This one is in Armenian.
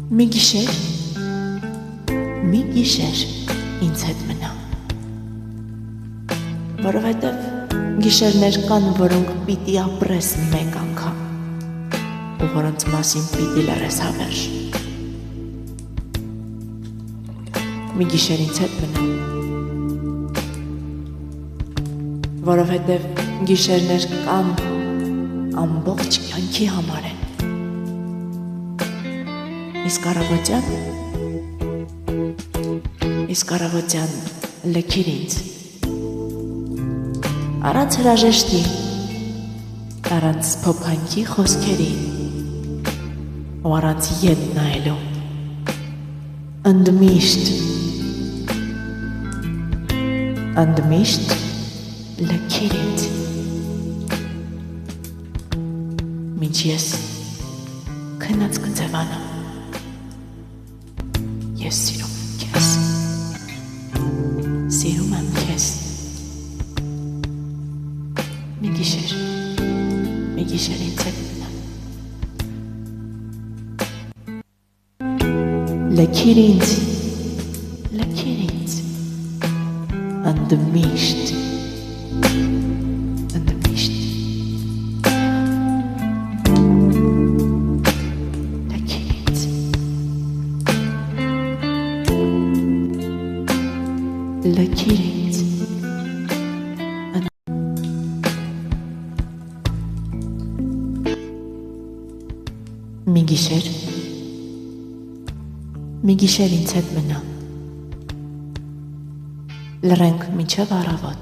Մի գիշեր ինձ հետ մնա, որովհետև գիշերներ կան, որոնք պիտի ապրես մեկ անգամ ու որոնց մասին պիտի լռես հավերժ։ Մի գիշեր ինձ հետ մնա, որովհետև գիշերներ կան ամբողջ կյանքի համար են։ Իսկ առավոտյան լքիր ինձ, առանց հրաժեշտի, առանց փոփանքի խոսքերի ու առանց ետ նայելու, ընդմիշտ լքիր ինձ, մինչ ես քնած կձևանամ։ Ես սիրում եմ քեզ, մի գիշեր ինձ հետ մնա, լքիր ինձ, ընդմիշտ, լքիր ինձ, մի գիշեր ինձ հետ մնա, լռենք մինչև առավոտ։